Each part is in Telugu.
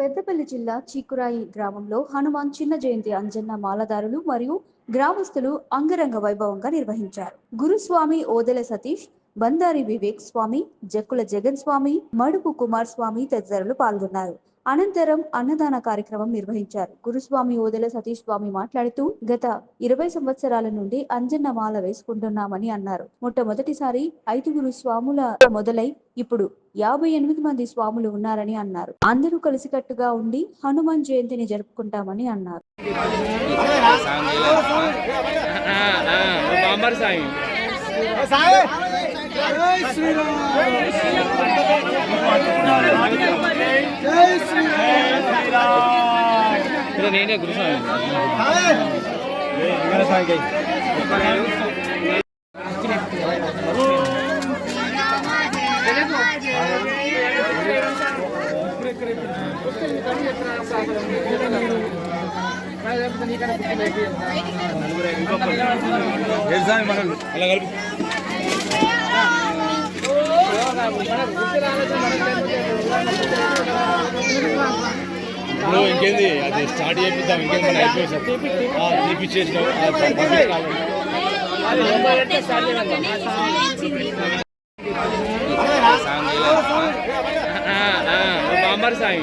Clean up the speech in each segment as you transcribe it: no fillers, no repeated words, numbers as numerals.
పెద్దపల్లి జిల్లా చీకురాయి గ్రామంలో హనుమాన్ చిన్న జయంతి అంజన్న మాలదారులు మరియు గ్రామస్తులు అంగరంగ వైభవంగా నిర్వహించారు. గురుస్వామి ఓదెల సతీష్, బందారి వివేక్ స్వామి, జక్కుల జగన్ స్వామి, మడుపు కుమార్ స్వామి తదితరులు పాల్గొన్నారు. అనంతరం అన్నదాన కార్యక్రమం నిర్వహించారు. గురుస్వామి ఓదెల సతీష్ స్వామి మాట్లాడుతూ గత 20 సంవత్సరాల నుండి అంజన్న మాల వేసుకుంటున్నామని అన్నారు. మొట్టమొదటిసారి 5 స్వాముల మొదలై ఇప్పుడు 58 మంది స్వాములు ఉన్నారని అన్నారు. అందరూ కలిసికట్టుగా ఉండి హనుమాన్ జయంతిని జరుపుకుంటామని అన్నారు. నేనే గురుస్వామి అలా కలిపి ఇప్పుడు ఇంకేంది అది స్టార్ట్ చేపిద్దాం. ఇంకేంది మన అయిపోయించేసినాం. బాంబర్ సాయి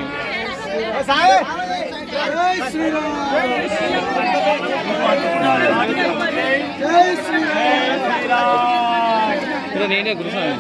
నేనే గురుస్వామి